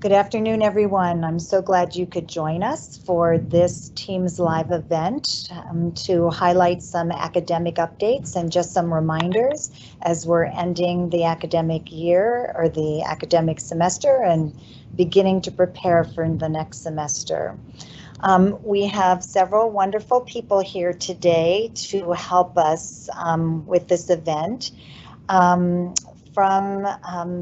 Good afternoon, everyone. I'm so glad you could join us for this Teams Live event to highlight some academic updates and just some reminders as we're ending the academic year or the academic semester and beginning to prepare for the next semester. We have several wonderful people here today to help us with this event. From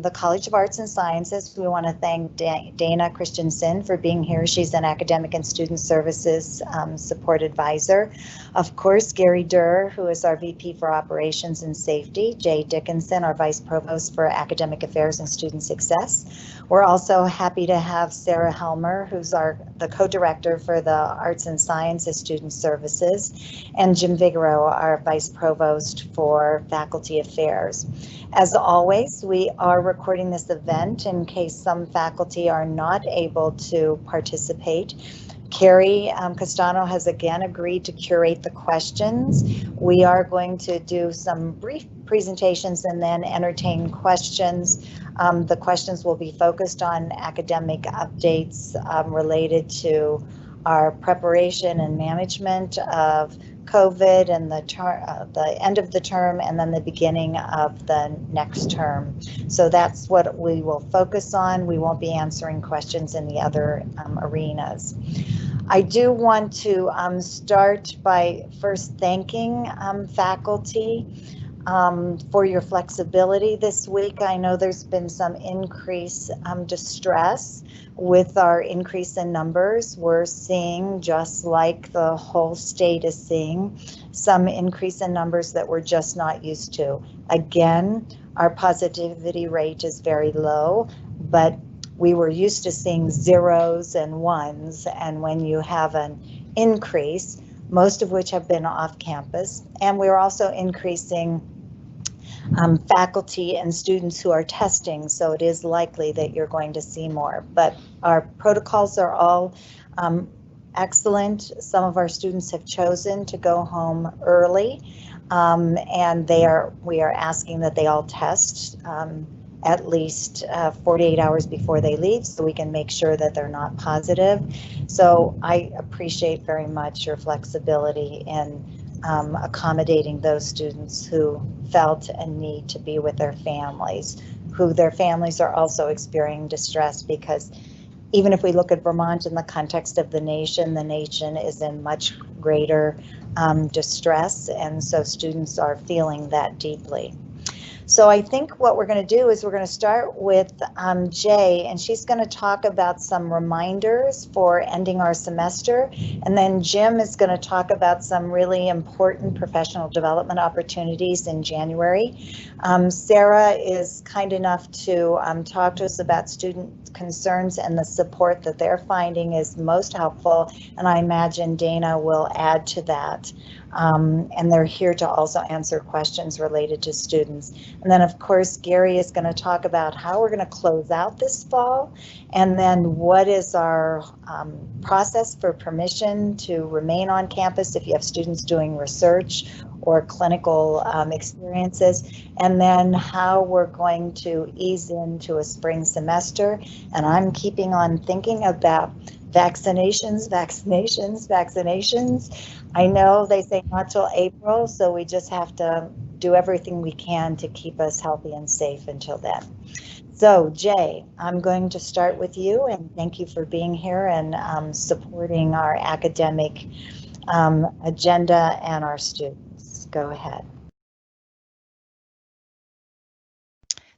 the College of Arts and Sciences, we want to thank Dana Christensen for being here. She's an Academic and Student Services Support Advisor. Of course, Gary Durr, who is our VP for Operations and Safety. Jay Dickinson, our Vice Provost for Academic Affairs and Student Success. We're also happy to have Sarah Helmer, who's the co-director for the Arts and Sciences Student Services, and Jim Vigoro, our Vice Provost for Faculty Affairs. As always, we are recording this event in case some faculty are not able to participate. Carrie Castano has again agreed to curate the questions. We are going to do some brief presentations and then entertain questions. The questions will be focused on academic updates related to our preparation and management of COVID and the end of the term and then the beginning of the next term. So that's what we will focus on. We won't be answering questions in the other arenas. I do want to start by first thanking faculty for your flexibility this week. I know there's been some increase distress with our increase in numbers. We're seeing, just like the whole state is seeing, some increase in numbers that we're just not used to. Again, our positivity rate is very low, but we were used to seeing zeros and ones, and when you have an increase, most of which have been off campus, and we're also increasing faculty and students who are testing, so it is likely that you're going to see more. But our protocols are all excellent. Some of our students have chosen to go home early, and we are asking that they all test at least 48 hours before they leave so we can make sure that they're not positive. So I appreciate very much your flexibility in accommodating those students who felt a need to be with their families, who their families are also experiencing distress, because even if we look at Vermont in the context of the nation is in much greater distress, and so students are feeling that deeply. So I think what we're going to do is we're going to start with Jay, and she's going to talk about some reminders for ending our semester. And then Jim is going to talk about some really important professional development opportunities in January. Sarah is kind enough to talk to us about student concerns and the support that they're finding is most helpful. And I imagine Dana will add to that. And they're here to also answer questions related to students. And then, of course, Gary is going to talk about how we're going to close out this fall, and then what is our process for permission to remain on campus if you have students doing research or clinical experiences, and then how we're going to ease into a spring semester. And I'm keeping on thinking about vaccinations. I know they say not till April, so we just have to do everything we can to keep us healthy and safe until then. So Jay, I'm going to start with you, and thank you for being here and supporting our academic agenda and our students. Go ahead.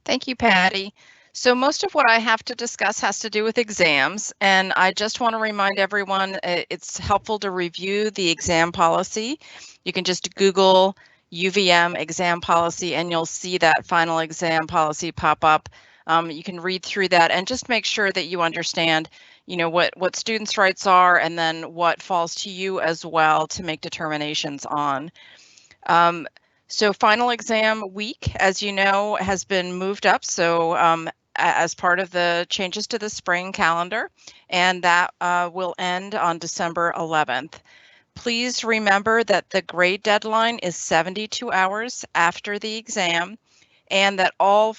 Thank you, Patty. So most of what I have to discuss has to do with exams, and I just want to remind everyone it's helpful to review the exam policy. You can just Google UVM exam policy and you'll see that final exam policy pop up. You can read through that and just make sure that you understand, you know, what students' rights are and then what falls to you as well to make determinations on. So final exam week, as you know, has been moved up. So as part of the changes to the spring calendar, and that will end on December 11th. Please remember that the grade deadline is 72 hours after the exam, and that all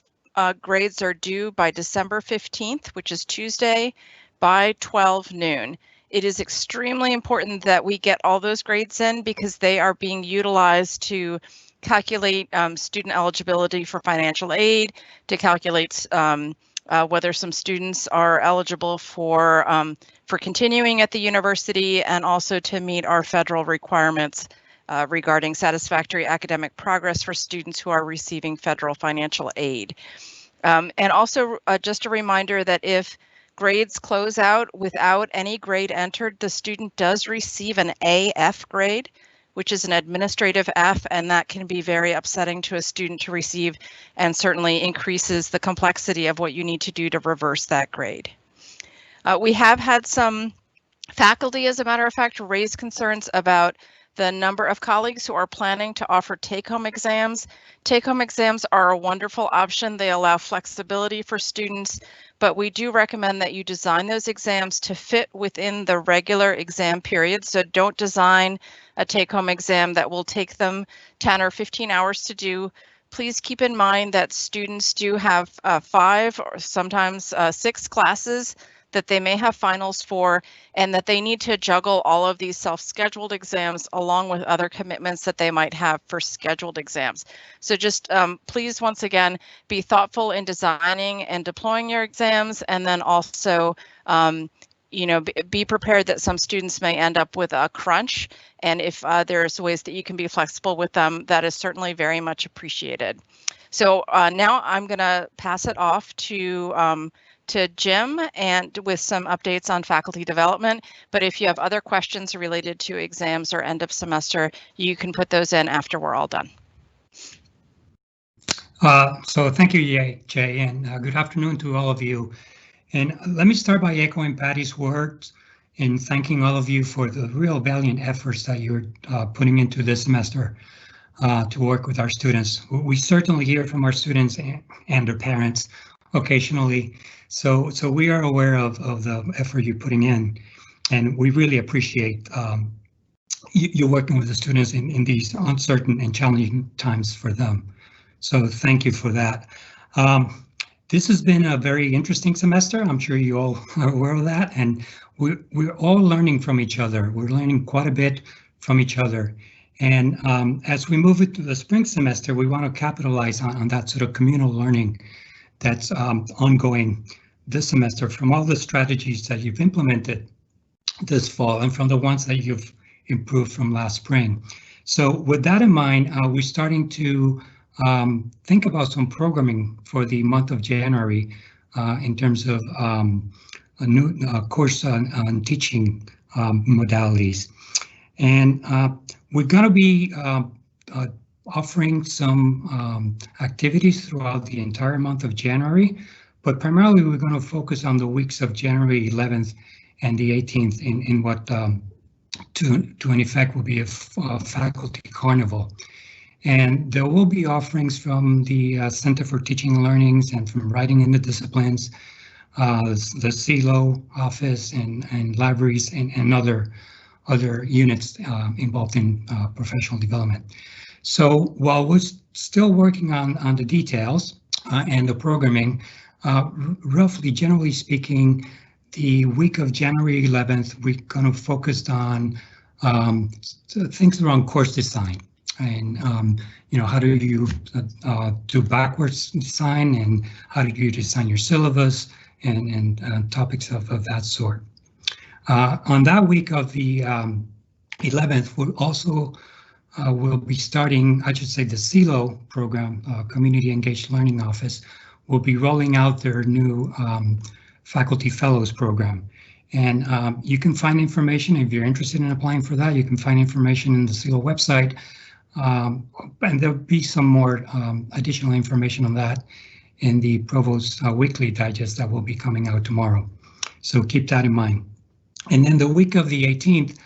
grades are due by December 15th, which is Tuesday, by 12 noon. It is extremely important that we get all those grades in because they are being utilized to calculate student eligibility for financial aid, to calculate whether some students are eligible for continuing at the university, and also to meet our federal requirements regarding satisfactory academic progress for students who are receiving federal financial aid. And also just a reminder that if grades close out without any grade entered, the student does receive an AF grade, which is an administrative F, and that can be very upsetting to a student to receive and certainly increases the complexity of what you need to do to reverse that grade. We have had some faculty, as a matter of fact, raise concerns about the number of colleagues who are planning to offer take-home exams. Take-home exams are a wonderful option. They allow flexibility for students, but we do recommend that you design those exams to fit within the regular exam period. So don't design a take-home exam that will take them 10 or 15 hours to do. Please keep in mind that students do have 5 or sometimes 6 classes that they may have finals for, and that they need to juggle all of these self-scheduled exams along with other commitments that they might have for scheduled exams. So just please, once again, be thoughtful in designing and deploying your exams, and then also be prepared that some students may end up with a crunch, and if there's ways that you can be flexible with them, that is certainly very much appreciated. So now I'm going to pass it off to Jim and with some updates on faculty development. But if you have other questions related to exams or end of semester, you can put those in after we're all done. So thank you, Jay, and good afternoon to all of you. And let me start by echoing Patty's words and thanking all of you for the real valiant efforts that you're putting into this semester to work with our students. We certainly hear from our students and their parents occasionally. So we are aware of the effort you're putting in, and we really appreciate you working with the students in these uncertain and challenging times for them. So thank you for that. This has been a very interesting semester. I'm sure you all are aware of that, and we're all learning from each other. We're learning quite a bit from each other. And as we move into the spring semester, we want to capitalize on that sort of communal learning that's ongoing this semester from all the strategies that you've implemented this fall and from the ones that you've improved from last spring. So with that in mind, we're starting to think about some programming for the month of January in terms of a new course on teaching modalities. And we're going to be offering some activities throughout the entire month of January, but primarily we're going to focus on the weeks of January 11th and the 18th in what to in effect will be a faculty carnival. And there will be offerings from the Center for Teaching and Learnings and from Writing in the Disciplines, the CELO office and libraries and other units involved in professional development. So while we're still working on the details and the programming, roughly generally speaking, the week of January 11th, we're going to focus on things around course design. And how do you do backwards design, and how do you design your syllabus, and topics of that sort. On that week of the 11th, we'll also we'll be starting, I should say, the CELO program, Community Engaged Learning Office, will be rolling out their new Faculty Fellows program. And you can find information if you're interested in applying for that. You can find information in the CELO website. And there'll be some more additional information on that in the Provost Weekly Digest that will be coming out tomorrow. So keep that in mind. And then the week of the 18th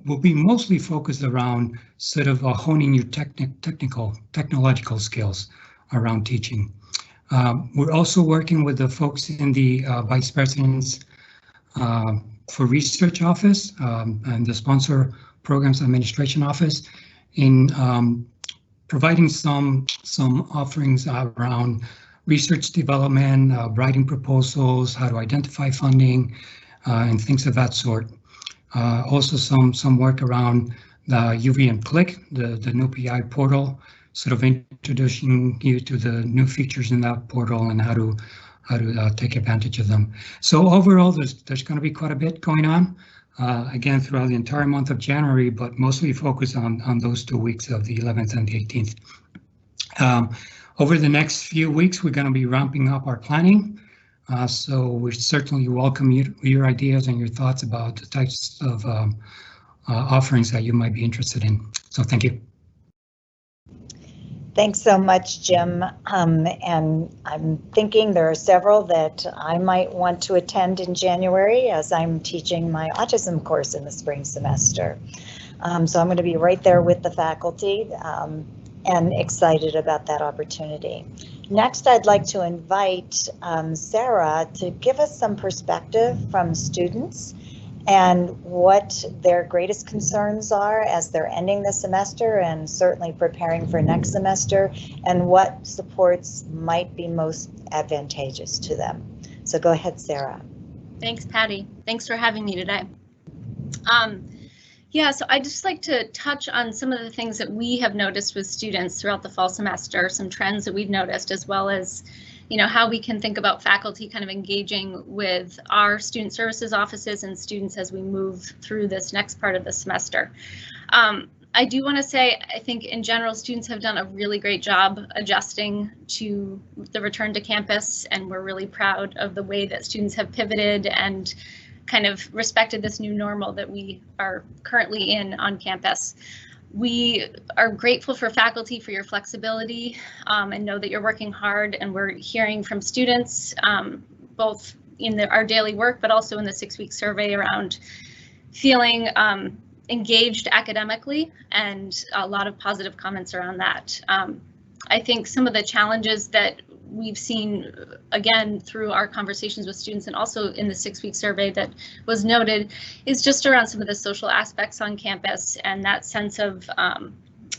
will be mostly focused around sort of honing your technological skills around teaching. We're also working with the folks in the Vice President's for Research Office and the Sponsor Programs Administration Office in providing some offerings around research development, writing proposals, how to identify funding, and things of that sort. Also some work around the UVM Click, the new PI portal, sort of introducing you to the new features in that portal and how to take advantage of them. So overall, there's going to be quite a bit going on, again, throughout the entire month of January, but mostly focused on those 2 weeks of the 11th and the 18th. Over the next few weeks, we're going to be ramping up our planning. So we certainly welcome your ideas and your thoughts about the types of offerings that you might be interested in. So thank you. Thanks so much, Jim. And I'm thinking there are several that I might want to attend in January as I'm teaching my autism course in the spring semester. So I'm going to be right there with the faculty and excited about that opportunity. Next, I'd like to invite Sarah to give us some perspective from students and what their greatest concerns are as they're ending the semester and certainly preparing for next semester, and what supports might be most advantageous to them. So go ahead, Sarah. Thanks, Patty. Thanks for having me today. Yeah, so I'd just like to touch on some of the things that we have noticed with students throughout the fall semester, some trends that we've noticed, as well as, you know, how we can think about faculty kind of engaging with our student services offices and students as we move through this next part of the semester. I do want to say, I think in general, students have done a really great job adjusting to the return to campus, and we're really proud of the way that students have pivoted and kind of respected this new normal that we are currently in on campus. We are grateful for faculty for your flexibility and know that you're working hard, and we're hearing from students both in our daily work but also in the 6-week survey around feeling engaged academically, and a lot of positive comments around that. I think some of the challenges that we've seen, again, through our conversations with students and also in the 6-week survey that was noted, is just around some of the social aspects on campus and that sense of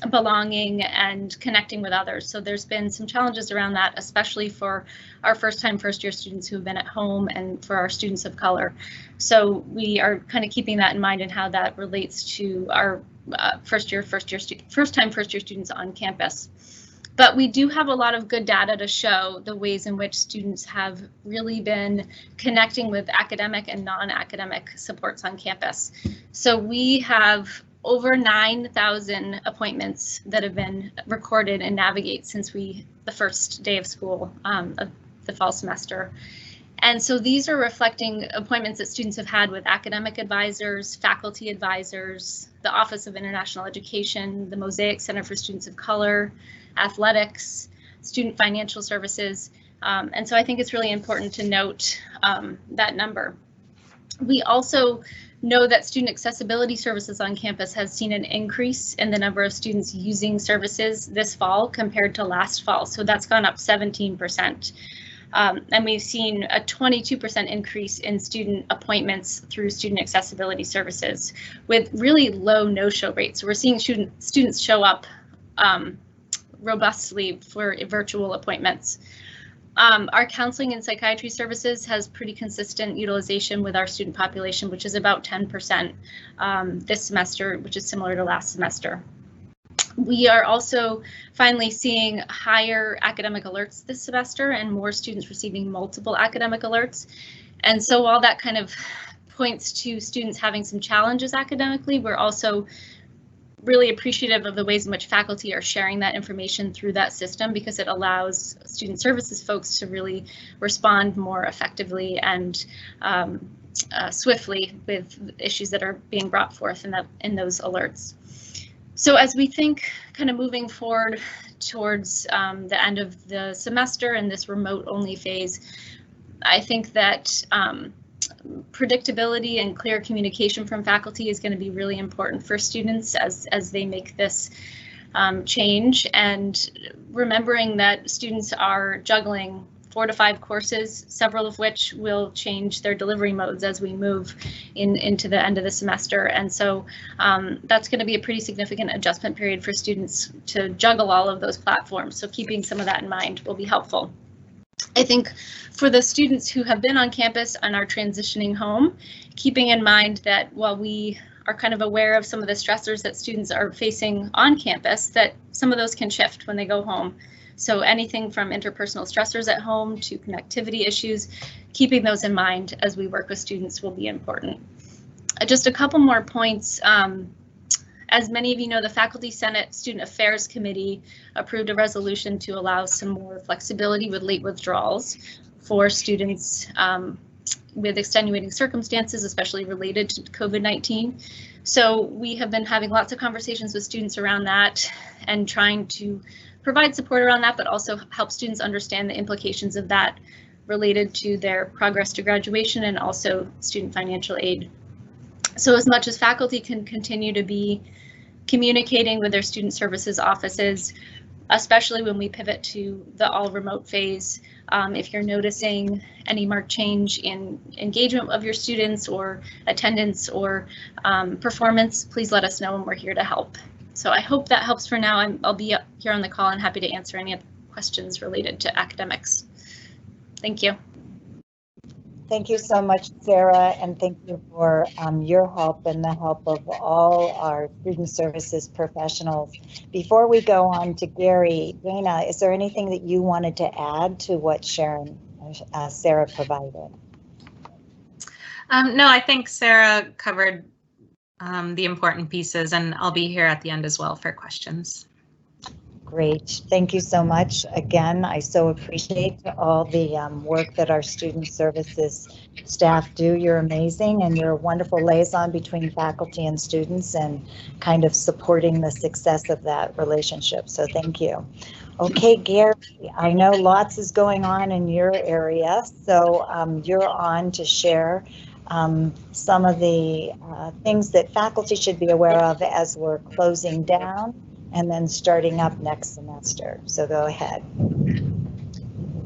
belonging and connecting with others. So there's been some challenges around that, especially for our first-year students who have been at home and for our students of color. So we are kind of keeping that in mind and how that relates to our first-time first-year students on campus. But we do have a lot of good data to show the ways in which students have really been connecting with academic and non-academic supports on campus. So we have over 9,000 appointments that have been recorded in Navigate since the first day of school of the fall semester. And so these are reflecting appointments that students have had with academic advisors, faculty advisors, the Office of International Education, the Mosaic Center for Students of Color, athletics, student financial services. And so I think it's really important to note that number. We also know that student accessibility services on campus has seen an increase in the number of students using services this fall compared to last fall. So that's gone up 17%. And we've seen a 22% increase in student appointments through student accessibility services with really low no-show rates. So we're seeing students show up robustly for virtual appointments. Our counseling and psychiatry services has pretty consistent utilization with our student population, which is about 10% this semester, which is similar to last semester. We are also finally seeing higher academic alerts this semester and more students receiving multiple academic alerts. And so while that kind of points to students having some challenges academically, we're also really appreciative of the ways in which faculty are sharing that information through that system, because it allows student services folks to really respond more effectively and swiftly with issues that are being brought forth in those alerts. So as we think kind of moving forward towards the end of the semester and this remote only phase, I think that predictability and clear communication from faculty is going to be really important for students as they make this change, and remembering that students are juggling 4 to 5 courses, several of which will change their delivery modes as we move into the end of the semester. And so that's going to be a pretty significant adjustment period for students to juggle all of those platforms. So keeping some of that in mind will be helpful. I think for the students who have been on campus and are transitioning home, keeping in mind that while we are kind of aware of some of the stressors that students are facing on campus, that some of those can shift when they go home. So anything from interpersonal stressors at home to connectivity issues, keeping those in mind as we work with students will be important. Just a couple more points. As many of you know, the Faculty Senate Student Affairs Committee approved a resolution to allow some more flexibility with late withdrawals for students with extenuating circumstances, especially related to COVID-19. So we have been having lots of conversations with students around that and trying to provide support around that, but also help students understand the implications of that related to their progress to graduation and also student financial aid. So as much as faculty can continue to be communicating with their student services offices, especially when we pivot to the all remote phase, if you're noticing any marked change in engagement of your students or attendance or performance, please let us know and we're here to help. So I hope that helps for now. I'll be up here on the call and happy to answer any other questions related to academics. Thank you. Thank you so much, Sarah, and thank you for your help and the help of all our student services professionals. Before we go on to Gary, Dana, is there anything that you wanted to add to what Sarah provided? No, I think Sarah covered the important pieces, and I'll be here at the end as well for questions. Great. Thank you so much. Again, I so appreciate all the work that our student services staff do. You're amazing, and you're a wonderful liaison between faculty and students and kind of supporting the success of that relationship. So thank you. Okay, Gary, I know lots is going on in your area, so you're on to share some of the things that faculty should be aware of as we're closing down and then starting up next semester. So go ahead.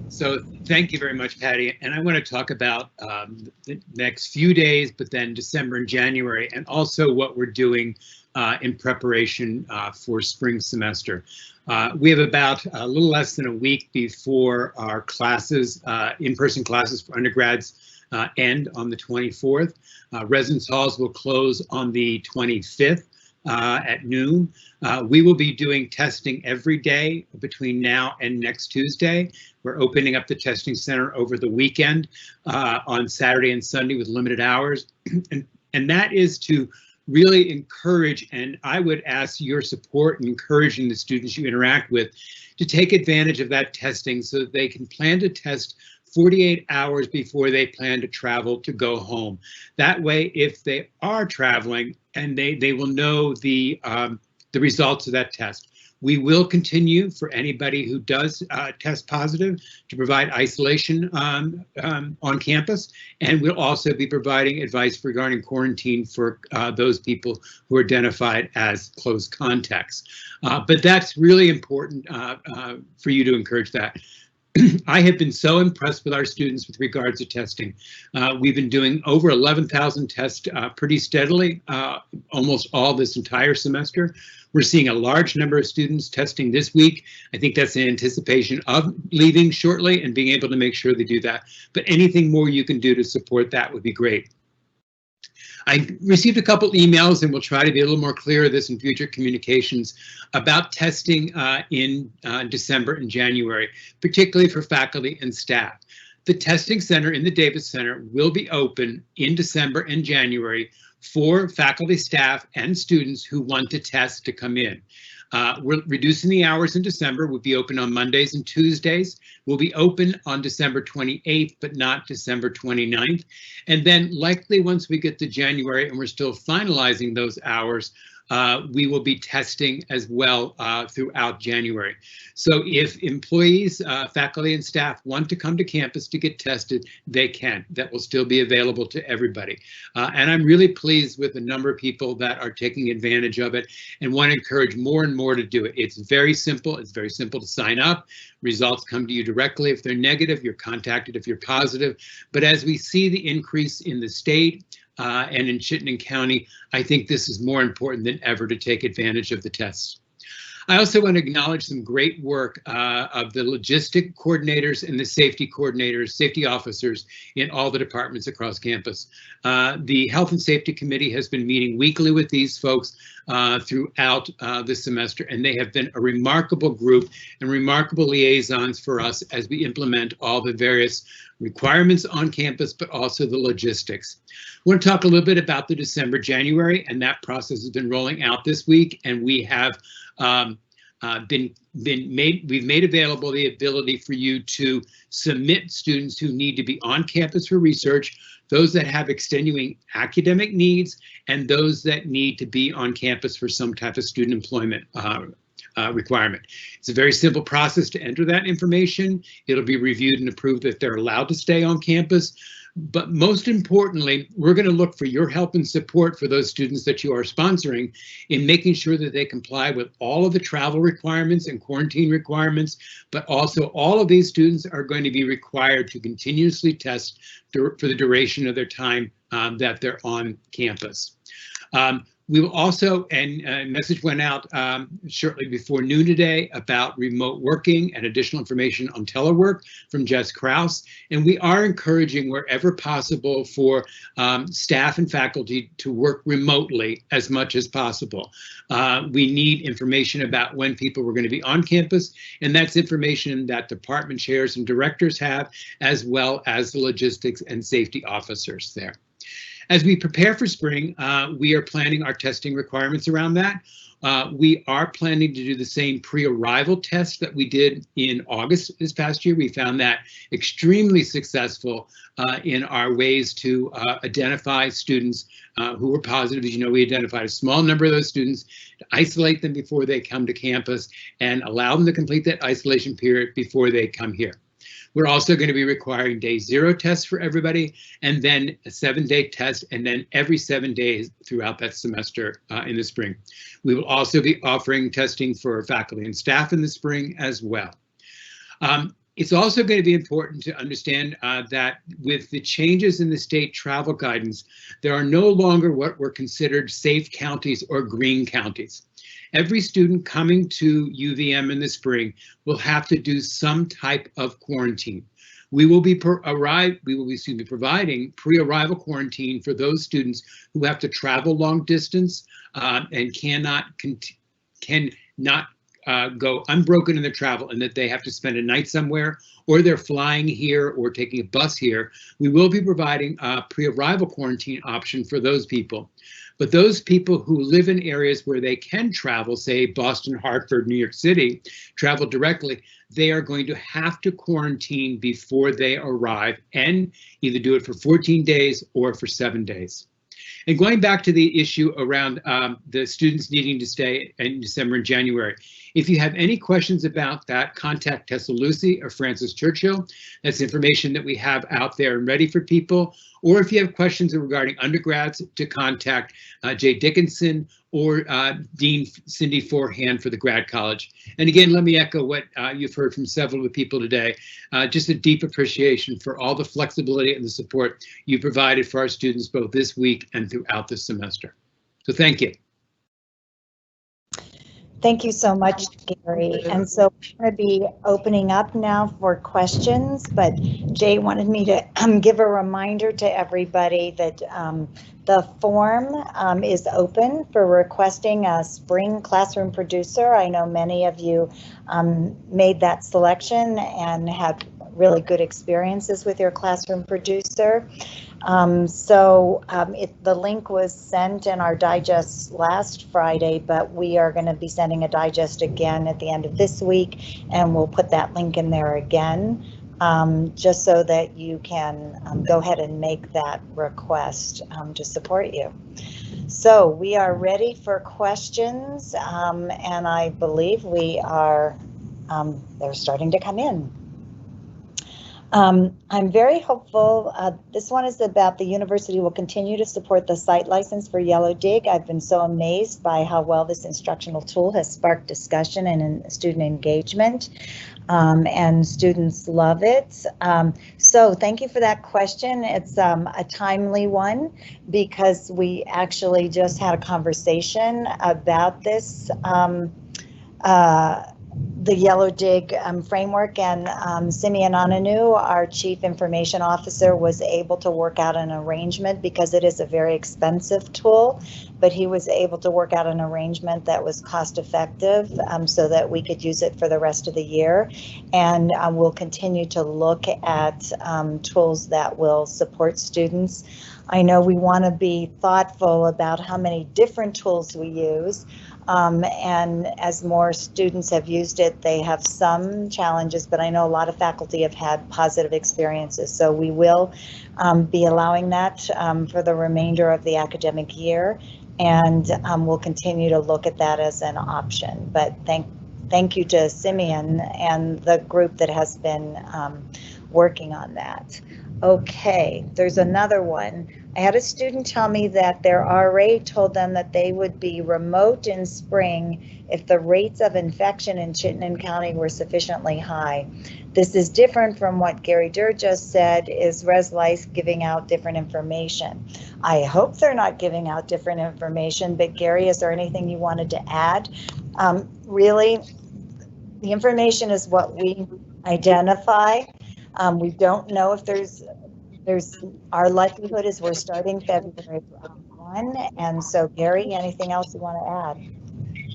So thank you very much, Patty. And I want to talk about the next few days, but then December and January, and also what we're doing in preparation for spring semester. We have about a little less than a week before our classes, in-person classes for undergrads end on the 24th. Residence halls will close on the 25th. At noon. We will be doing testing every day between now and next Tuesday. We're opening up the testing center over the weekend on Saturday and Sunday with limited hours. And that is to really encourage, and I would ask your support in encouraging the students you interact with to take advantage of that testing so that they can plan to test 48 hours before they plan to travel to go home. That way, if they are traveling, and they will know the results of that test. We will continue for anybody who does test positive to provide isolation on campus, and we'll also be providing advice regarding quarantine for those people who are identified as close contacts. But that's really important for you to encourage that. I have been so impressed with our students with regards to testing. We've been doing over 11,000 tests pretty steadily, almost all this entire semester. We're seeing a large number of students testing this week. I think that's in anticipation of leaving shortly and being able to make sure they do that. But anything more you can do to support that would be great. I received a couple emails, and we'll try to be a little more clear of this in future communications about testing in December and January, particularly for faculty and staff. The testing center in the Davis Center will be open in December and January for faculty, staff, and students who want to test to come in. We're reducing the hours in December. We'll be open on Mondays and Tuesdays. We'll be open on December 28th, but not December 29th. And then likely once we get to January and we're still finalizing those hours, we will be testing as well throughout January. So if employees, faculty and staff want to come to campus to get tested, they can. That will still be available to everybody. And I'm really pleased with the number of people that are taking advantage of it and want to encourage more and more to do it. It's very simple. It's very simple to sign up. Results come to you directly. If they're negative, you're contacted if you're positive. But as we see the increase in the state, and in Chittenden County, I think this is more important than ever to take advantage of the tests. I also want to acknowledge some great work of the logistic coordinators and the safety coordinators, safety officers in all the departments across campus. The Health and Safety Committee has been meeting weekly with these folks throughout this semester, and they have been a remarkable group and remarkable liaisons for us as we implement all the various requirements on campus, but also the logistics. I want to talk a little bit about the December, January, and that process has been rolling out this week, and we have we've made available the ability for you to submit students who need to be on campus for research, those that have extenuating academic needs, and those that need to be on campus for some type of student employment requirement. It's a very simple process to enter that information. It'll be reviewed and approved that they're allowed to stay on campus. But most importantly, we're going to look for your help and support for those students that you are sponsoring in making sure that they comply with all of the travel requirements and quarantine requirements, but also all of these students are going to be required to continuously test for the duration of their time that they're on campus. We will also, and a message went out shortly before noon today about remote working and additional information on telework from Jess Krause. And we are encouraging wherever possible for staff and faculty to work remotely as much as possible. We need information about when people were going to be on campus, and that's information that department chairs and directors have, as well as the logistics and safety officers there. As we prepare for spring, we are planning our testing requirements around that. We are planning to do the same pre-arrival test that we did in August this past year. We found that extremely successful in our ways to identify students who were positive. As you know, we identified a small number of those students to isolate them before they come to campus and allow them to complete that isolation period before they come here. We're also going to be requiring day 0 tests for everybody, and then a 7-day test, and then every 7 days throughout that semester in the spring. We will also be offering testing for faculty and staff in the spring as well. It's also going to be important to understand that with the changes in the state travel guidance, there are no longer what were considered safe counties or green counties. Every student coming to UVM in the spring will have to do some type of quarantine. We will be providing pre-arrival quarantine for those students who have to travel long distance and cannot go unbroken in their travel, and that they have to spend a night somewhere, or they're flying here or taking a bus here. We will be providing a pre-arrival quarantine option for those people. But those people who live in areas where they can travel, say Boston, Hartford, New York City, travel directly, they are going to have to quarantine before they arrive and either do it for 14 days or for 7 days. And going back to the issue around the students needing to stay in December and January, if you have any questions about that, contact Tessa Lucy or Francis Churchill. That's information that we have out there and ready for people. Or if you have questions regarding undergrads, to contact Jay Dickinson or Dean Cindy Forehand for the grad college. And again, let me echo what you've heard from several of the people today. Just a deep appreciation for all the flexibility and the support you provided for our students both this week and throughout this semester. So thank you. Thank you so much, Gary. And so we're going to be opening up now for questions, but Jay wanted me to give a reminder to everybody that the form is open for requesting a spring classroom producer. I know many of you made that selection and had really good experiences with your classroom producer. The link was sent in our digest last Friday, but we are going to be sending a digest again at the end of this week, and we'll put that link in there again, just so that you can go ahead and make that request to support you. So we are ready for questions, and I believe we are, they're starting to come in. I'm very hopeful. This one is about the university will continue to support the site license for Yellow Dig. I've been so amazed by how well this instructional tool has sparked discussion and student engagement, and students love it. So thank you for that question. It's a timely one because we actually just had a conversation about this the Yellow Dig framework, and Simeon Ananu, our Chief Information Officer, was able to work out an arrangement because it is a very expensive tool, but he was able to work out an arrangement that was cost effective so that we could use it for the rest of the year. And we'll continue to look at tools that will support students. I know we want to be thoughtful about how many different tools we use. And as more students have used it, they have some challenges, but I know a lot of faculty have had positive experiences. So we will be allowing that for the remainder of the academic year, and we'll continue to look at that as an option. But thank you to Simeon and the group that has been working on that. Okay, there's another one. I had a student tell me that their RA told them that they would be remote in spring if the rates of infection in Chittenden County were sufficiently high. This is different from what Gary Durr just said. Is Res Life giving out different information? I hope they're not giving out different information, but Gary, is there anything you wanted to add? Really, the information is what we identify. We don't know if there's our likelihood is we're starting February 1. And so Gary, anything else you want to add?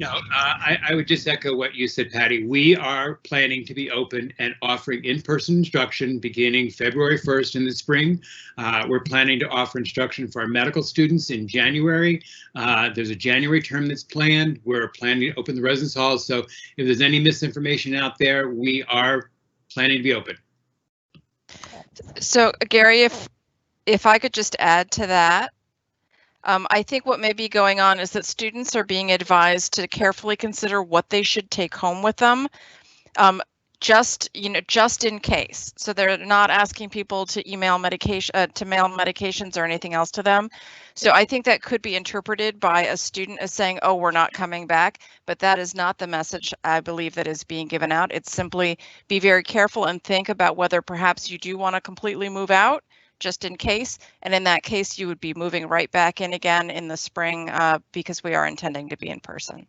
No, I would just echo what you said, Patty. We are planning to be open and offering in-person instruction beginning February 1st in the spring. We're planning to offer instruction for our medical students in January. There's a January term that's planned. We're planning to open the residence halls. So if there's any misinformation out there, we are planning to be open. So Gary, if I could just add to that, I think what may be going on is that students are being advised to carefully consider what they should take home with them, just in case. So they're not asking people to email medication, to mail medications or anything else to them. So I think that could be interpreted by a student as saying, "Oh, we're not coming back," but that is not the message I believe that is being given out. It's simply be very careful and think about whether perhaps you do want to completely move out, just in case, and in that case you would be moving right back in again in the spring because we are intending to be in person.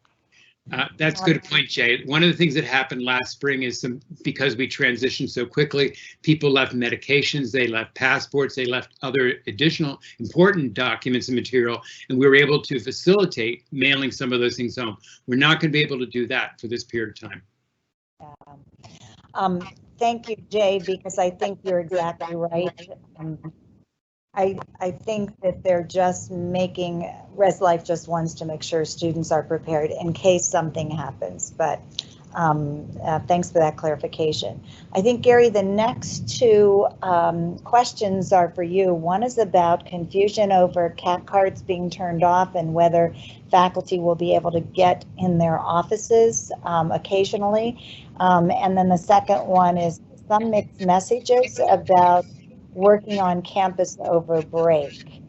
That's a good point, Jay. One of the things that happened last spring is because we transitioned so quickly, people left medications, they left passports, they left other additional important documents and material, and we were able to facilitate mailing some of those things home. We're not going to be able to do that for this period of time. Thank you, Jay, because I think you're exactly right. I think that they're just making, Res Life just wants to make sure students are prepared in case something happens, but thanks for that clarification. I think, Gary, the next two questions are for you. One is about confusion over CAT cards being turned off and whether faculty will be able to get in their offices occasionally. And then the second one is some mixed messages about working on campus over break.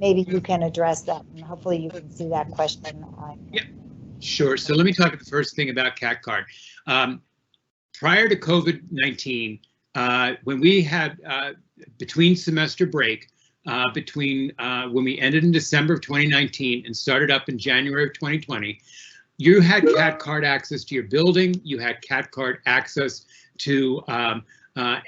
Maybe you can address that, and hopefully you can see that question. Yeah, sure. So let me talk about the first thing about CAT card. Prior to COVID-19, when we had between semester break, when we ended in December of 2019 and started up in January of 2020, you had CAT card access to your building. You had CAT card access to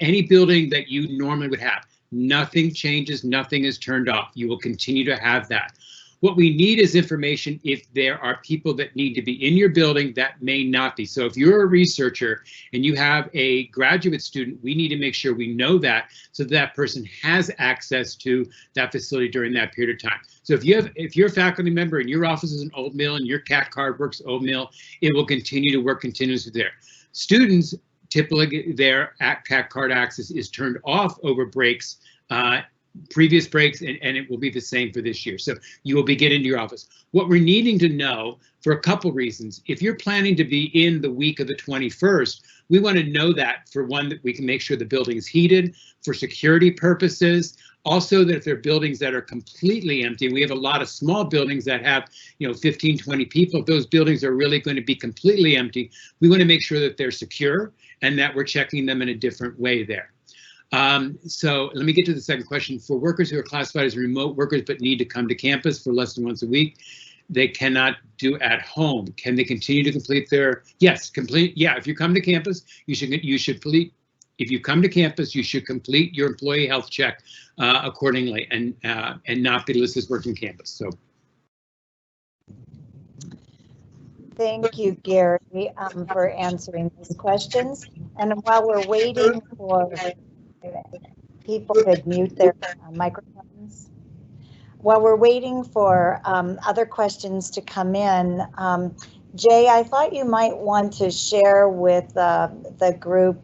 any building that you normally would have. Nothing changes, nothing is turned off. You will continue to have that. What we need is information if there are people that need to be in your building that may not be. So if you're a researcher and you have a graduate student, we need to make sure we know that so that person has access to that facility during that period of time. So if you're a faculty member and your office is in Old Mill and your CAT card works Old Mill, it will continue to work continuously there. Students, typically their CAT card access is turned off over breaks, previous breaks, and it will be the same for this year. So you will be getting into your office. What we're needing to know for a couple reasons, if you're planning to be in the week of the 21st, we want to know that, for one, that we can make sure the building is heated for security purposes. Also, that if there are buildings that are completely empty, and we have a lot of small buildings that have 15, 20 people, if those buildings are really going to be completely empty, we want to make sure that they're secure and that we're checking them in a different way there. So let me get to the second question. For workers who are classified as remote workers but need to come to campus for less than once a week, they cannot do at home. Can they continue to complete their, yes, complete, yeah, if you come to campus, you should complete, if you come to campus, you should complete your employee health check accordingly and not be listed as working campus. So. Thank you, Gary, for answering these questions. And while we're waiting for people to mute their microphones, while we're waiting for other questions to come in, Jay, I thought you might want to share with the group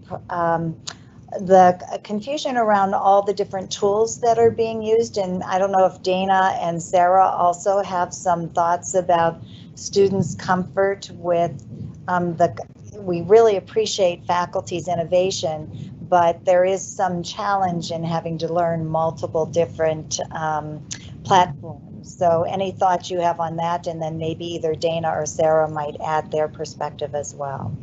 the confusion around all the different tools that are being used. And I don't know if Dana and Sarah also have some thoughts about students' comfort with we really appreciate faculty's innovation, but there is some challenge in having to learn multiple different platforms. So any thoughts you have on that, and then maybe either Dana or Sarah might add their perspective as well.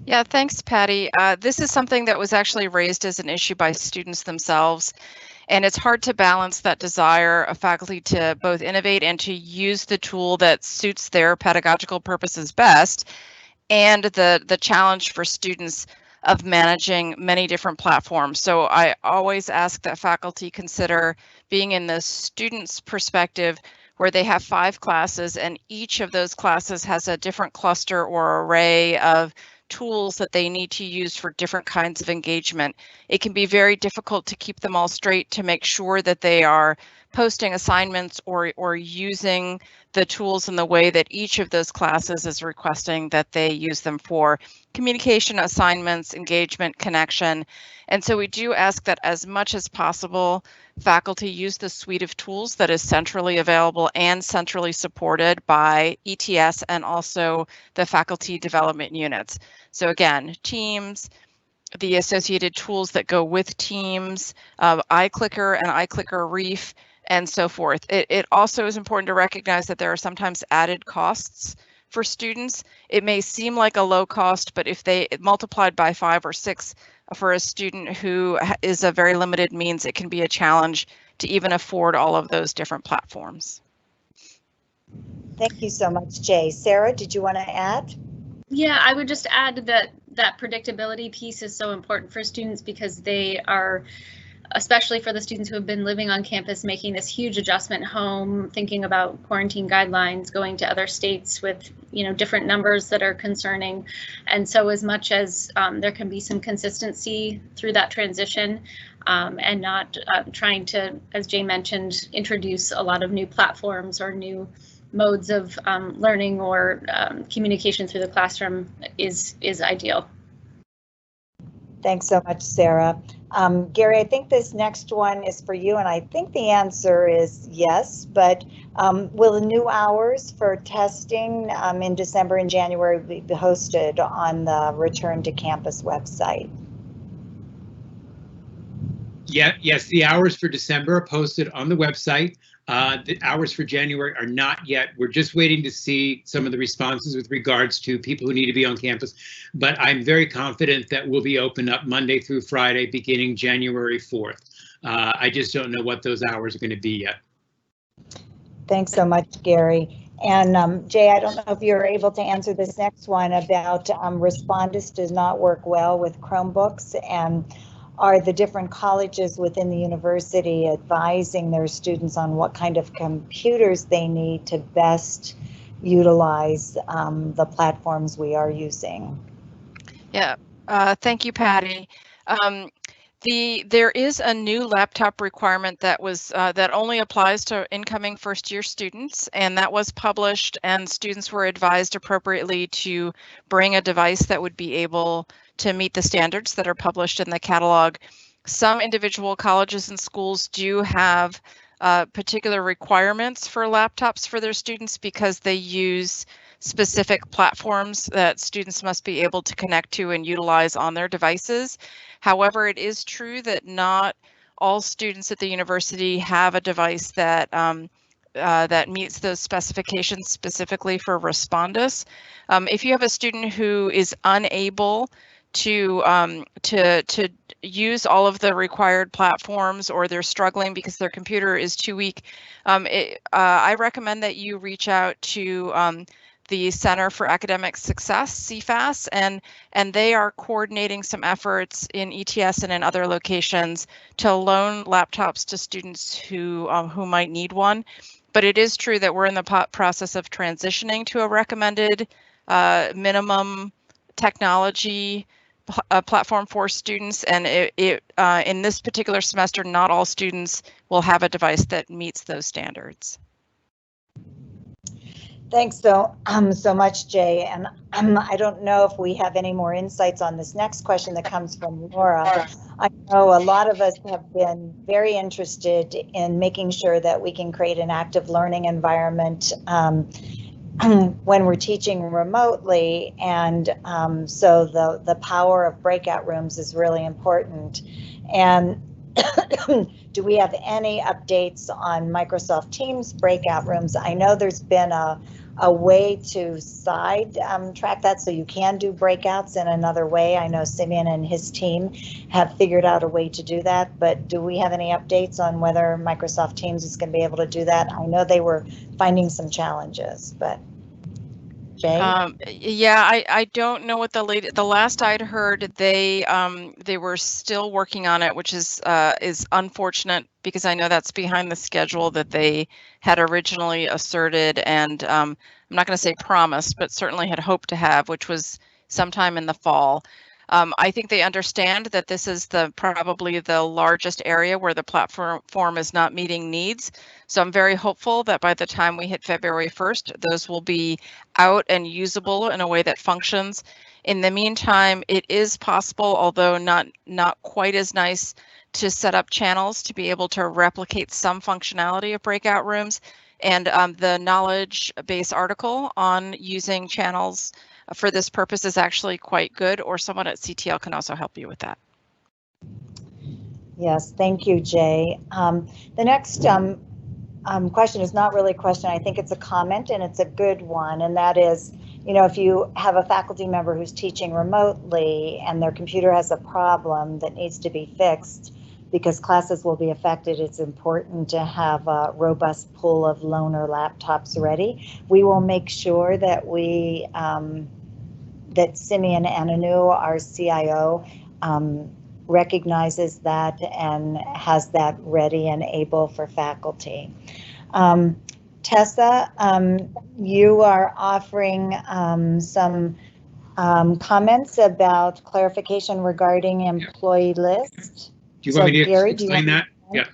Yeah, thanks, Patty. This is something that was actually raised as an issue by students themselves, and it's hard to balance that desire of faculty to both innovate and to use the tool that suits their pedagogical purposes best, and the challenge for students of managing many different platforms. So I always ask that faculty consider being in the student's perspective, where they have 5 classes and each of those classes has a different cluster or array of tools that they need to use for different kinds of engagement. It can be very difficult to keep them all straight to make sure that they are posting assignments or using the tools in the way that each of those classes is requesting that they use them for communication, assignments, engagement, connection. And so we do ask that as much as possible, faculty use the suite of tools that is centrally available and centrally supported by ETS and also the faculty development units. So again, Teams, the associated tools that go with Teams, iClicker and iClicker Reef, and so forth. It also is important to recognize that there are sometimes added costs for students. It may seem like a low cost, but if they multiplied by 5 or 6 for a student who is a very limited means, it can be a challenge to even afford all of those different platforms. Thank you so much, Jay. Sarah, did you want to add? Yeah, I would just add that predictability piece is so important for students, because they are, especially for the students who have been living on campus, making this huge adjustment home, thinking about quarantine guidelines, going to other states with, you know, different numbers that are concerning. And so as much as there can be some consistency through that transition, and not trying to, as Jay mentioned, introduce a lot of new platforms or new modes of learning or communication through the classroom is ideal. Thanks so much, Sarah. Gary, I think this next one is for you, and I think the answer is yes, but will the new hours for testing in December and January be hosted on the Return to Campus website? Yeah, yes, the hours for December are posted on the website. The hours for January are not yet. We're just waiting to see some of the responses with regards to people who need to be on campus. But I'm very confident that we'll be open up Monday through Friday beginning January 4th. I just don't know what those hours are going to be yet. Thanks so much, Gary. And Jay, I don't know if you're able to answer this next one about Respondus does not work well with Chromebooks, and are the different colleges within the university advising their students on what kind of computers they need to best utilize the platforms we are using? Yeah, thank you, Patty. There is a new laptop requirement that was that only applies to incoming first-year students, and that was published, and students were advised appropriately to bring a device that would be able to meet the standards that are published in the catalog. Some individual colleges and schools do have particular requirements for laptops for their students because they use specific platforms that students must be able to connect to and utilize on their devices. However, it is true that not all students at the university have a device that that meets those specifications specifically for Respondus. If you have a student who is unable to use all of the required platforms, or they're struggling because their computer is too weak, I recommend that you reach out to the Center for Academic Success, CFAS, and they are coordinating some efforts in ETS and in other locations to loan laptops to students who might need one. But it is true that we're in the process of transitioning to a recommended minimum technology platform for students, and in this particular semester, not all students will have a device that meets those standards. Thanks so much, Jay. And I don't know if we have any more insights on this next question that comes from Laura. I know a lot of us have been very interested in making sure that we can create an active learning environment when we're teaching remotely, and so the power of breakout rooms is really important. And do we have any updates on Microsoft Teams breakout rooms? I know there's been a way to side track that, so you can do breakouts in another way. I know Simeon and his team have figured out a way to do that, but do we have any updates on whether Microsoft Teams is going to be able to do that? I know they were finding some challenges, but Jay? Yeah, I don't know what the last I'd heard, they were still working on it, which is unfortunate, because I know that's behind the schedule that they had originally asserted, and I'm not going to say promised, but certainly had hoped to have, which was sometime in the fall. I think they understand that this is probably the largest area where the platform is not meeting needs. So I'm very hopeful that by the time we hit February 1st, those will be out and usable in a way that functions. In the meantime, it is possible, although not quite as nice, to set up channels to be able to replicate some functionality of breakout rooms. And the knowledge base article on using channels for this purpose is actually quite good, or someone at CTL can also help you with that. Yes, thank you, Jay. The next question is not really a question. I think it's a comment, and it's a good one, and that is, you know, if you have a faculty member who's teaching remotely and their computer has a problem that needs to be fixed because classes will be affected, it's important to have a robust pool of loaner laptops ready. We will make sure that that Simeon Ananu, our CIO, recognizes that and has that ready and able for faculty. Tessa, you are offering some comments about clarification regarding employee list. Do you want me to explain that? Yeah,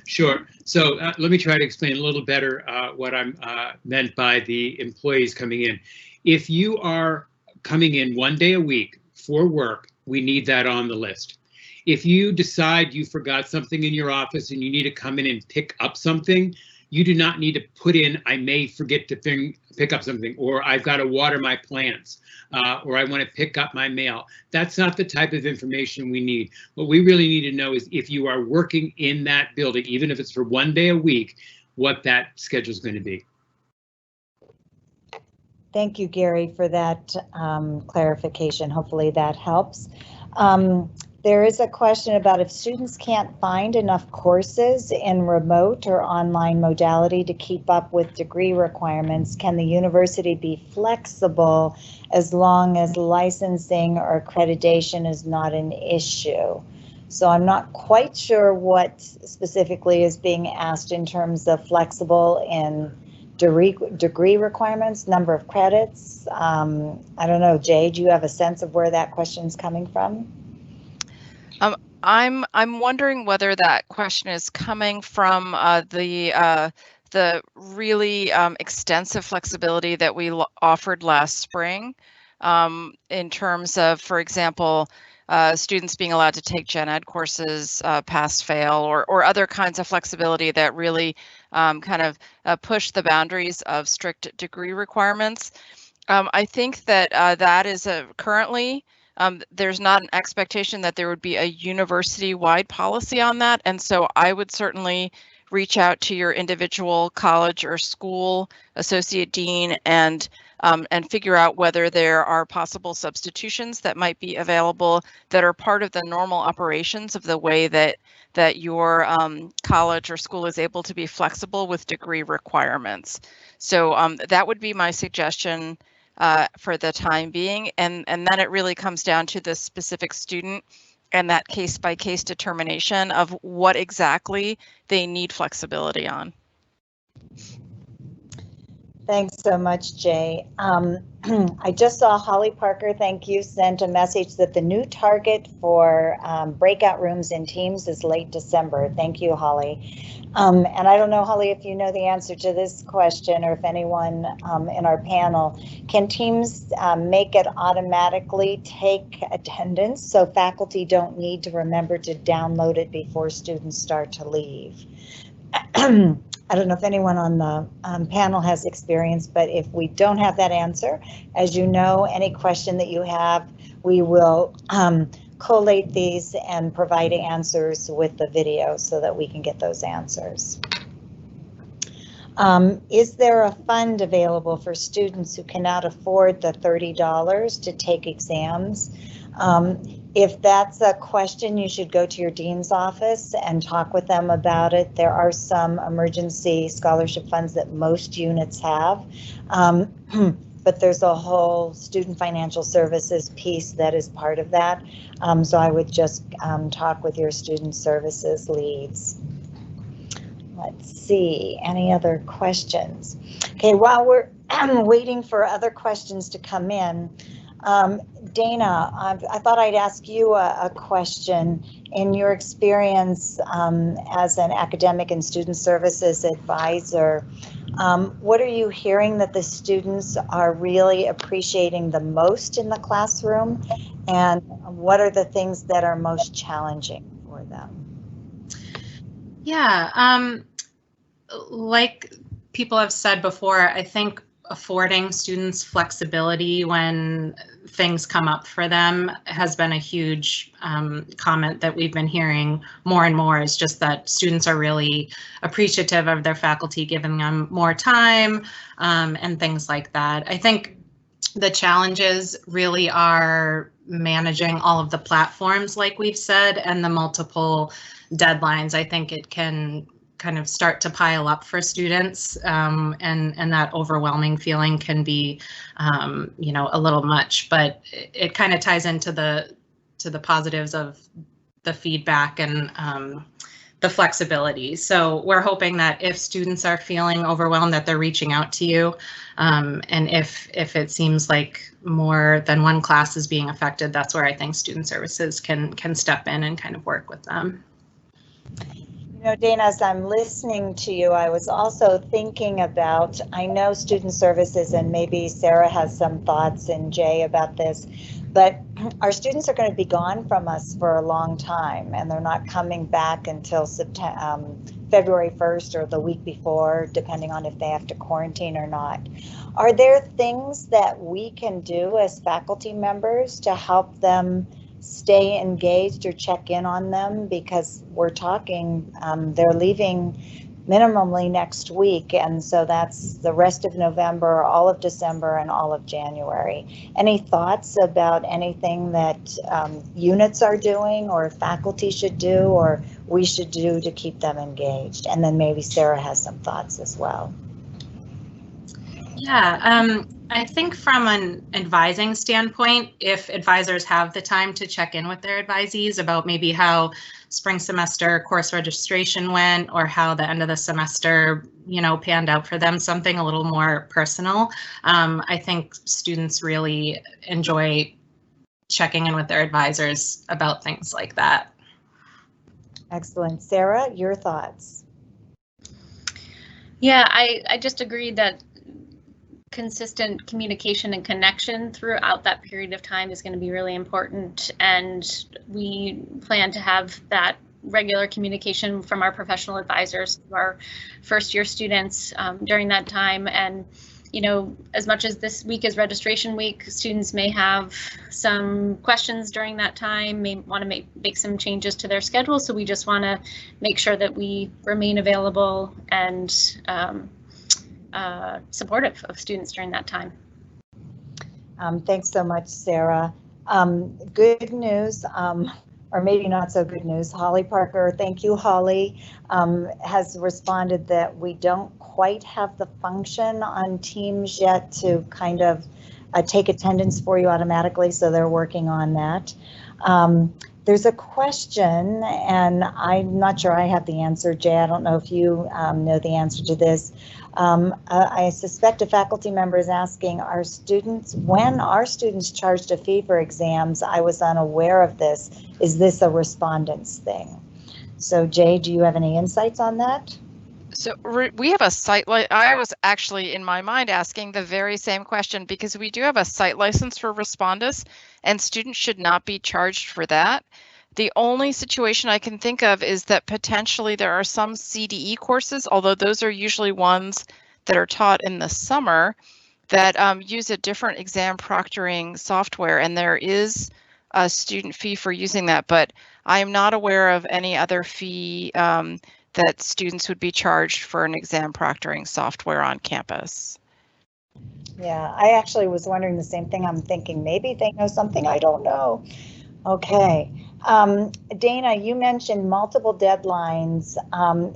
sure. So let me try to explain a little better what I'm meant by the employees coming in. If you are coming in 1 day a week for work, we need that on the list. If you decide you forgot something in your office and you need to come in and pick up something, you do not need to put in, I may forget to pick up something, or I've got to water my plants, or I want to pick up my mail. That's not the type of information we need. What we really need to know is if you are working in that building, even if it's for 1 day a week, what that schedule is going to be. Thank you, Gary, for that clarification. Hopefully that helps. There is a question about if students can't find enough courses in remote or online modality to keep up with degree requirements, can the university be flexible as long as licensing or accreditation is not an issue? So I'm not quite sure what specifically is being asked in terms of flexible in degree requirements, number of credits. I don't know, Jay, do you have a sense of where that question's coming from? I'm wondering whether that question is coming from the really extensive flexibility that we offered last spring, in terms of, for example, students being allowed to take gen ed courses pass fail, or other kinds of flexibility that really kind of push the boundaries of strict degree requirements. I think that that is currently there's not an expectation that there would be a university-wide policy on that, and so I would certainly reach out to your individual college or school associate dean and figure out whether there are possible substitutions that might be available that are part of the normal operations of the way that your college or school is able to be flexible with degree requirements. So that would be my suggestion for the time being, and then it really comes down to the specific student and that case-by-case determination of what exactly they need flexibility on. Thanks so much, Jay. I just saw Holly Parker, thank you, sent a message that the new target for breakout rooms in Teams is late December. Thank you, Holly. And I don't know, Holly, if you know the answer to this question or if anyone in our panel, can Teams make it automatically take attendance so faculty don't need to remember to download it before students start to leave? I don't know if anyone on the panel has experience, but if we don't have that answer, as you know, any question that you have, we will collate these and provide answers with the video so that we can get those answers. Is there a fund available for students who cannot afford the $30 to take exams? If that's a question, you should go to your dean's office and talk with them about it. There are some emergency scholarship funds that most units have, but there's a whole student financial services piece that is part of that. So I would just talk with your student services leads. Let's see, any other questions? Okay, while we're waiting for other questions to come in, Dana, I thought I'd ask you a question. In your experience as an academic and student services advisor, what are you hearing that the students are really appreciating the most in the classroom, and what are the things that are most challenging for them? Yeah, like people have said before, I think affording students flexibility when things come up for them has been a huge comment that we've been hearing more and more, is just that students are really appreciative of their faculty giving them more time and things like that. I think the challenges really are managing all of the platforms, like we've said, and the multiple deadlines. I think it can kind of start to pile up for students, and that overwhelming feeling can be, you know, a little much. But it kind of ties into the positives of the feedback and the flexibility. So we're hoping that if students are feeling overwhelmed, that they're reaching out to you, and if it seems like more than one class is being affected, that's where I think student services can step in and kind of work with them. You know, Dana, as I'm listening to you, I was also thinking about, I know student services, and maybe Sarah has some thoughts and Jay about this, but our students are going to be gone from us for a long time, and they're not coming back until February 1st or the week before, depending on if they have to quarantine or not. Are there things that we can do as faculty members to help them stay engaged or check in on them? Because we're talking, they're leaving minimally next week, and so that's the rest of November, all of December, and all of January. Any thoughts about anything that units are doing or faculty should do or we should do to keep them engaged? And then maybe Sarah has some thoughts as well. Yeah, I think from an advising standpoint, if advisors have the time to check in with their advisees about maybe how spring semester course registration went or how the end of the semester, you know, panned out for them, something a little more personal. I think students really enjoy checking in with their advisors about things like that. Excellent. Sarah, your thoughts? Yeah, I just agree that consistent communication and connection throughout that period of time is going to be really important, and we plan to have that regular communication from our professional advisors to our first year students during that time. And as much as this week is registration week, students may have some questions during that time, may want to make some changes to their schedule. So we just want to make sure that we remain available and supportive of students during that time. Thanks so much, Sarah. Good news, or maybe not so good news. Holly Parker, thank you, Holly, has responded that we don't quite have the function on Teams yet to kind of take attendance for you automatically, so they're working on that. There's a question, and I'm not sure I have the answer, Jay. I don't know if you know the answer to this. I suspect a faculty member is asking, when are students charged a fee for exams? I was unaware of this. Is this a respondents thing? So Jay, do you have any insights on that? So we have a site, I was actually in my mind asking the very same question, because we do have a site license for Respondus and students should not be charged for that. The only situation I can think of is that potentially there are some CDE courses, although those are usually ones that are taught in the summer, that use a different exam proctoring software, and there is a student fee for using that, but I am not aware of any other fee that students would be charged for an exam proctoring software on campus. Yeah, I actually was wondering the same thing. I'm thinking maybe they know something I don't know. Okay. Dana, you mentioned multiple deadlines.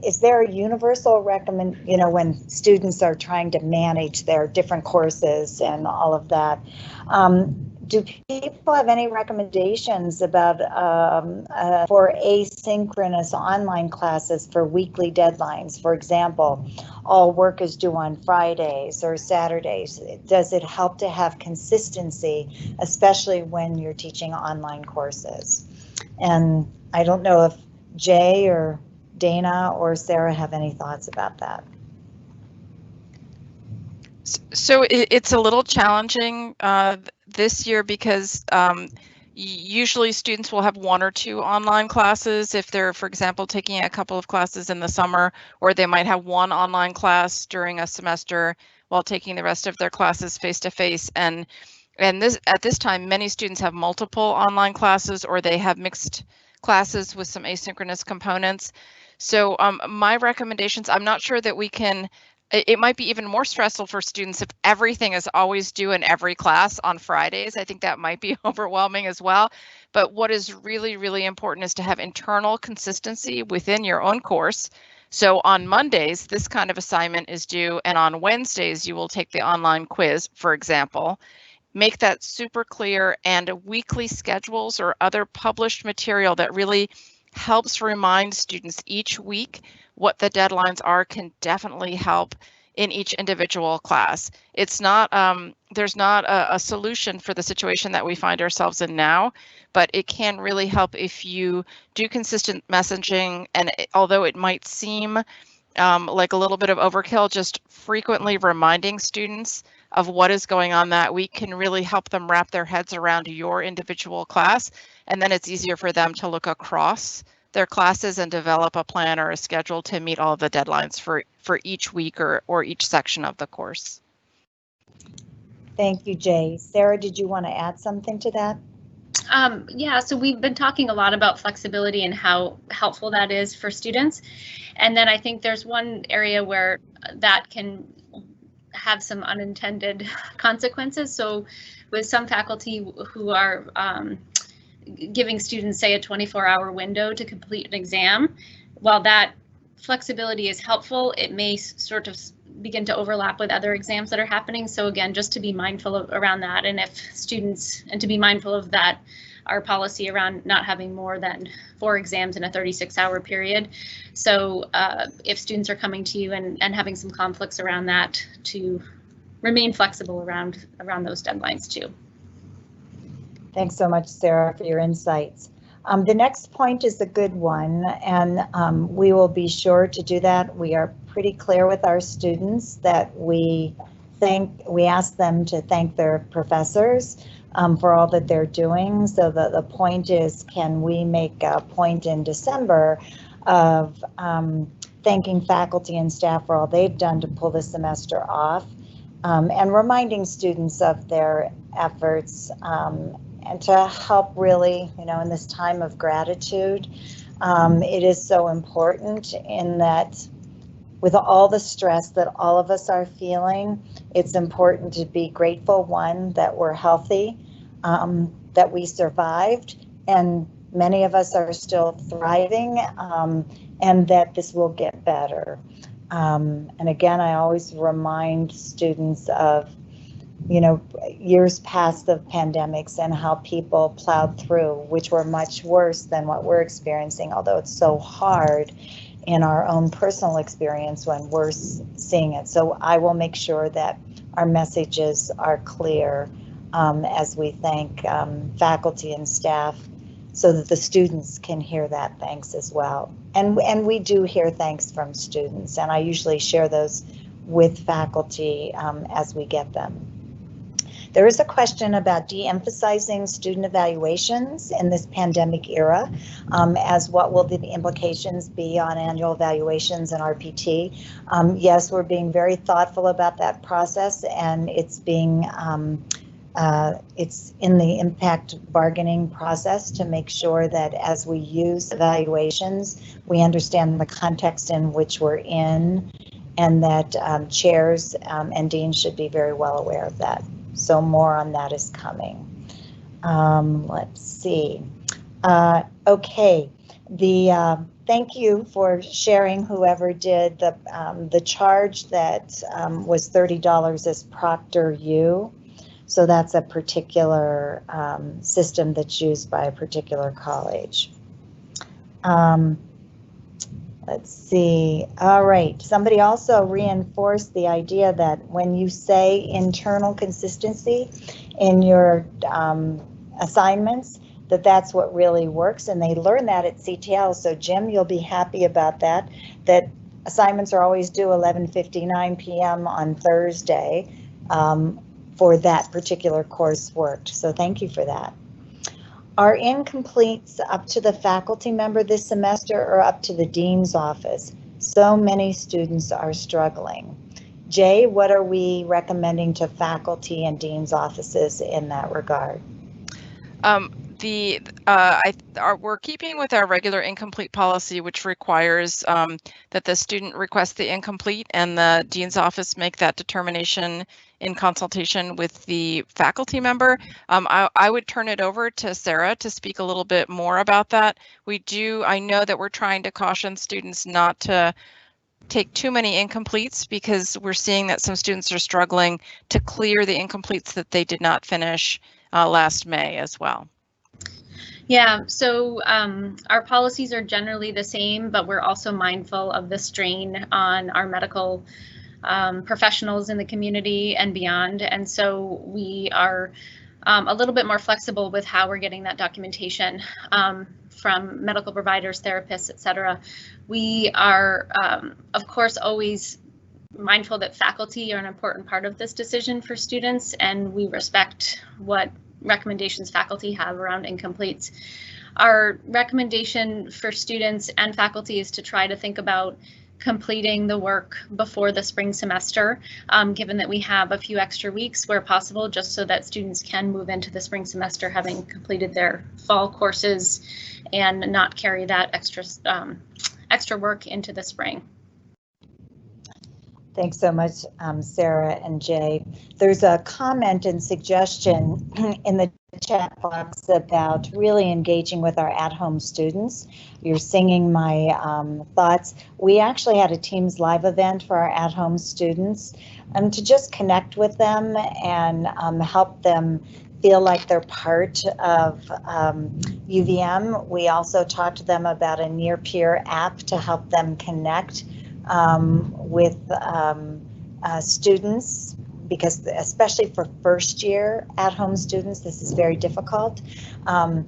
Is there a universal when students are trying to manage their different courses and all of that? Do people have any recommendations about for asynchronous online classes for weekly deadlines? For example, all work is due on Fridays or Saturdays. Does it help to have consistency, especially when you're teaching online courses? And I don't know if Jay or Dana or Sarah have any thoughts about that. So it's a little challenging this year because usually students will have one or two online classes if they're, for example, taking a couple of classes in the summer, or they might have one online class during a semester while taking the rest of their classes face-to-face. And at this time, many students have multiple online classes, or they have mixed classes with some asynchronous components. So my recommendations, I'm not sure that we can. It might be even more stressful for students if everything is always due in every class on Fridays. I think that might be overwhelming as well. But what is really, really important is to have internal consistency within your own course. So on Mondays, this kind of assignment is due, and on Wednesdays, you will take the online quiz, for example. Make that super clear, and weekly schedules or other published material that really helps remind students each week what the deadlines are can definitely help in each individual class. It's not, there's not a solution for the situation that we find ourselves in now, but it can really help if you do consistent messaging. And although it might seem like a little bit of overkill, just frequently reminding students of what is going on that week can really help them wrap their heads around your individual class. And then it's easier for them to look across their classes and develop a plan or a schedule to meet all of the deadlines for each week or each section of the course. Thank you, Jay. Sarah, did you want to add something to that? Yeah, so we've been talking a lot about flexibility and how helpful that is for students. And then I think there's one area where that can have some unintended consequences. So with some faculty who are giving students, say, a 24-hour window to complete an exam, while that flexibility is helpful, it may sort of begin to overlap with other exams that are happening. So again, just to be mindful around that, and if students, and to be mindful of that, our policy around not having more than 4 exams in a 36-hour period. So if students are coming to you and having some conflicts around that, to remain flexible around those deadlines too. Thanks so much, Sarah, for your insights. The next point is a good one, and we will be sure to do that. We are pretty clear with our students that we ask them to thank their professors for all that they're doing. So the point is, can we make a point in December of thanking faculty and staff for all they've done to pull the semester off? and reminding students of their efforts, and to help really, in this time of gratitude. It is so important in that with all the stress that all of us are feeling, it's important to be grateful, one, that we're healthy, that we survived, and many of us are still thriving, and that this will get better. And again, I always remind students of, years past of pandemics and how people plowed through, which were much worse than what we're experiencing, although it's so hard in our own personal experience when we're seeing it. So I will make sure that our messages are clear as we thank faculty and staff, so that the students can hear that thanks as well. And we do hear thanks from students, and I usually share those with faculty as we get them. There is a question about de-emphasizing student evaluations in this pandemic era, as what will the implications be on annual evaluations and RPT. Yes, we're being very thoughtful about that process, and it's being it's in the impact bargaining process to make sure that as we use evaluations, we understand the context in which we're in, and that chairs and deans should be very well aware of that. So more on that is coming. Let's see. Okay, thank you for sharing, whoever did the charge that was $30 is ProctorU. So that's a particular system that's used by a particular college. Let's see. All right. Somebody also reinforced the idea that when you say internal consistency in your assignments, that's what really works. And they learn that at CTL. So Jim, you'll be happy about that, that assignments are always due 11:59 p.m. on Thursday for that particular course worked. So thank you for that. Are incompletes up to the faculty member this semester or up to the dean's office? So many students are struggling. Jay, what are we recommending to faculty and dean's offices in that regard? We're keeping with our regular incomplete policy, which requires that the student request the incomplete and the dean's office make that determination in consultation with the faculty member. I would turn it over to Sarah to speak a little bit more about that. I know that we're trying to caution students not to take too many incompletes, because we're seeing that some students are struggling to clear the incompletes that they did not finish last May as well. Yeah, so our policies are generally the same, but we're also mindful of the strain on our medical professionals in the community and beyond. And so we are a little bit more flexible with how we're getting that documentation from medical providers, therapists, etc. We are, of course, always mindful that faculty are an important part of this decision for students, and we respect what recommendations faculty have around incompletes. Our recommendation for students and faculty is to try to think about completing the work before the spring semester, given that we have a few extra weeks where possible, just so that students can move into the spring semester having completed their fall courses and not carry that extra work into the spring. Thanks so much, Sarah and Jay. There's a comment and suggestion in the chat box about really engaging with our at-home students. You're singing my thoughts. We actually had a Teams Live event for our at-home students to just connect with them and help them feel like they're part of UVM. We also talked to them about a near peer app to help them connect with students, because especially for first year at-home students, this is very difficult.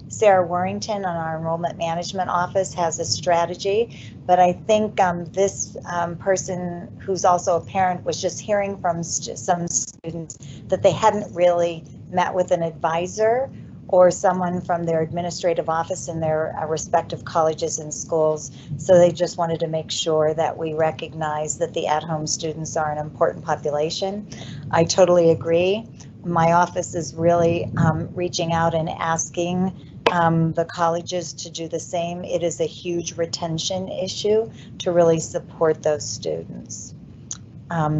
Sarah Warrington on our enrollment management office has a strategy, but I think this person who's also a parent was just hearing from some students that they hadn't really met with an advisor or someone from their administrative office in their respective colleges and schools. So they just wanted to make sure that we recognize that the at-home students are an important population. I totally agree. My office is really reaching out and asking the colleges to do the same. It is a huge retention issue to really support those students.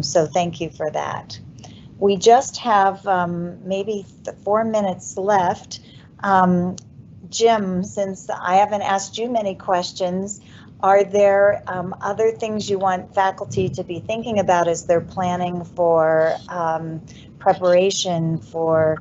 So thank you for that. We just have maybe 4 minutes left. Jim, since I haven't asked you many questions, are there other things you want faculty to be thinking about as they're planning for preparation for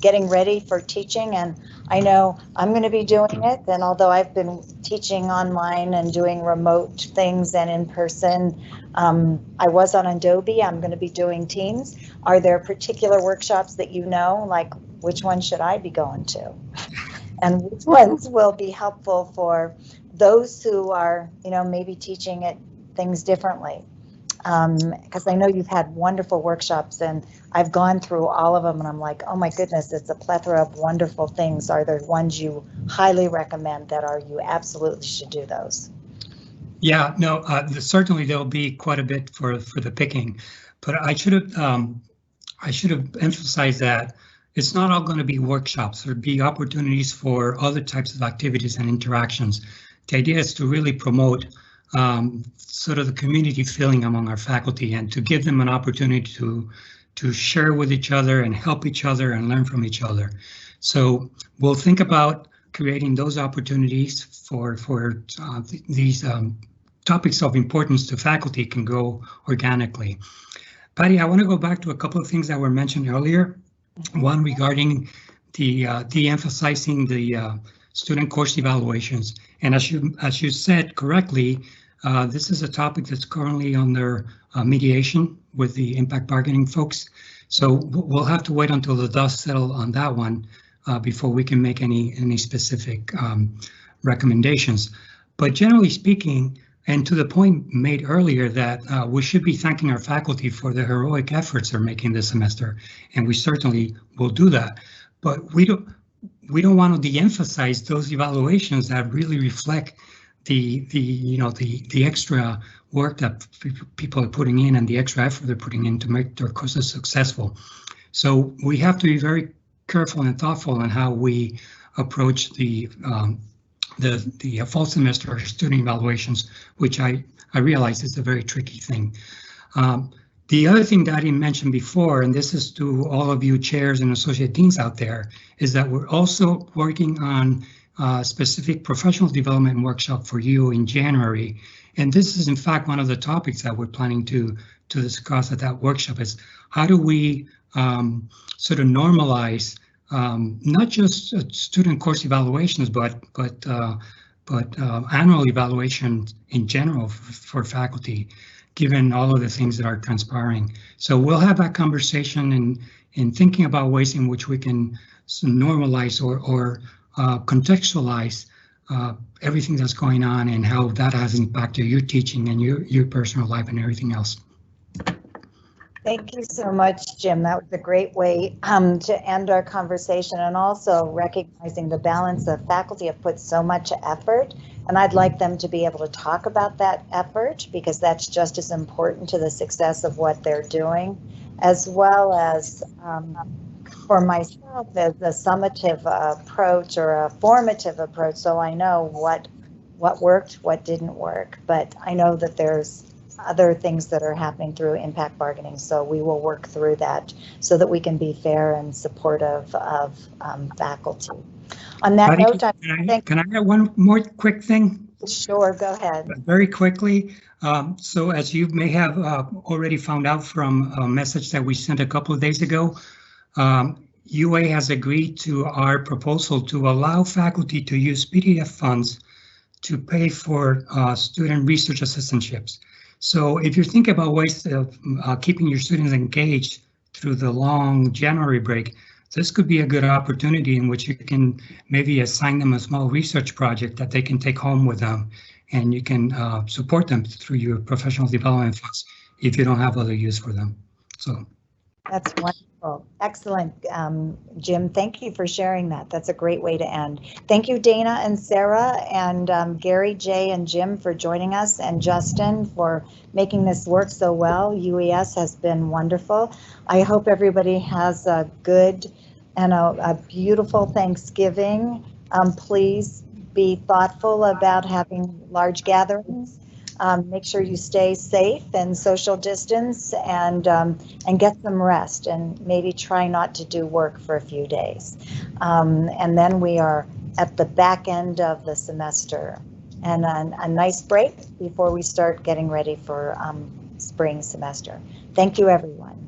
getting ready for teaching? And I know I'm going to be doing it, and although I've been teaching online and doing remote things and in person, I was on Adobe. I'm going to be doing Teams. Are there particular workshops that you know, like which one should I be going to? And which ones will be helpful for those who are, you know, maybe teaching it things differently? Because I know you've had wonderful workshops, and I've gone through all of them, and I'm like, oh my goodness, it's a plethora of wonderful things. Are there ones you highly recommend that are you absolutely should do those? Yeah, no, certainly there'll be quite a bit for the picking, but I should have emphasized that it's not all going to be workshops. There'll be opportunities for other types of activities and interactions. The idea is to really promote sort of the community feeling among our faculty and to give them an opportunity to share with each other and help each other and learn from each other. So we'll think about creating those opportunities for these topics of importance to faculty can go organically. Patty, I want to go back to a couple of things that were mentioned earlier. One regarding the de-emphasizing the student course evaluations. And as you said correctly, this is a topic that's currently under mediation with the impact bargaining folks. So we'll have to wait until the dust settles on that one before we can make any specific recommendations. But generally speaking, and to the point made earlier that we should be thanking our faculty for the heroic efforts they're making this semester, and we certainly will do that. But we don't want to de-emphasize those evaluations that really reflect the extra work that people are putting in and the extra effort they're putting in to make their courses successful. So we have to be very careful and thoughtful in how we approach the fall semester student evaluations, which I realize is a very tricky thing. The other thing that I didn't mention before, and this is to all of you chairs and associate deans out there, is that we're also working on a specific professional development workshop for you in January. And this is in fact one of the topics that we're planning to discuss at that workshop is how do we sort of normalize not just student course evaluations, but annual evaluations in general for faculty, given all of the things that are transpiring. So we'll have that conversation and thinking about ways in which we can normalize or contextualize everything that's going on and how that has impacted your teaching and your personal life and everything else. Thank you so much, Jim. That was a great way to end our conversation, and also recognizing the balance of faculty have put so much effort, and I'd like them to be able to talk about that effort because that's just as important to the success of what they're doing, as well as for myself as a summative approach or a formative approach, so I know what worked, what didn't work, but I know that there's other things that are happening through impact bargaining, so we will work through that so that we can be fair and supportive of faculty. On that note, can I add one more quick thing? Sure, go ahead. Very quickly. So as you may have already found out from a message that we sent a couple of days ago, UA has agreed to our proposal to allow faculty to use PDF funds to pay for student research assistantships. So if you're thinking about ways of keeping your students engaged through the long January break, this could be a good opportunity in which you can maybe assign them a small research project that they can take home with them, and you can support them through your professional development funds if you don't have other use for them. So That's wonderful. Excellent. Jim, thank you for sharing that. That's a great way to end. Thank you, Dana and Sarah, and Gary, Jay, and Jim for joining us, and Justin for making this work so well. UES has been wonderful. I hope everybody has a good and a beautiful Thanksgiving. Please be thoughtful about having large gatherings. Make sure you stay safe and social distance, and get some rest, and maybe try not to do work for a few days. And then we are at the back end of the semester, and a nice break before we start getting ready for spring semester. Thank you, everyone.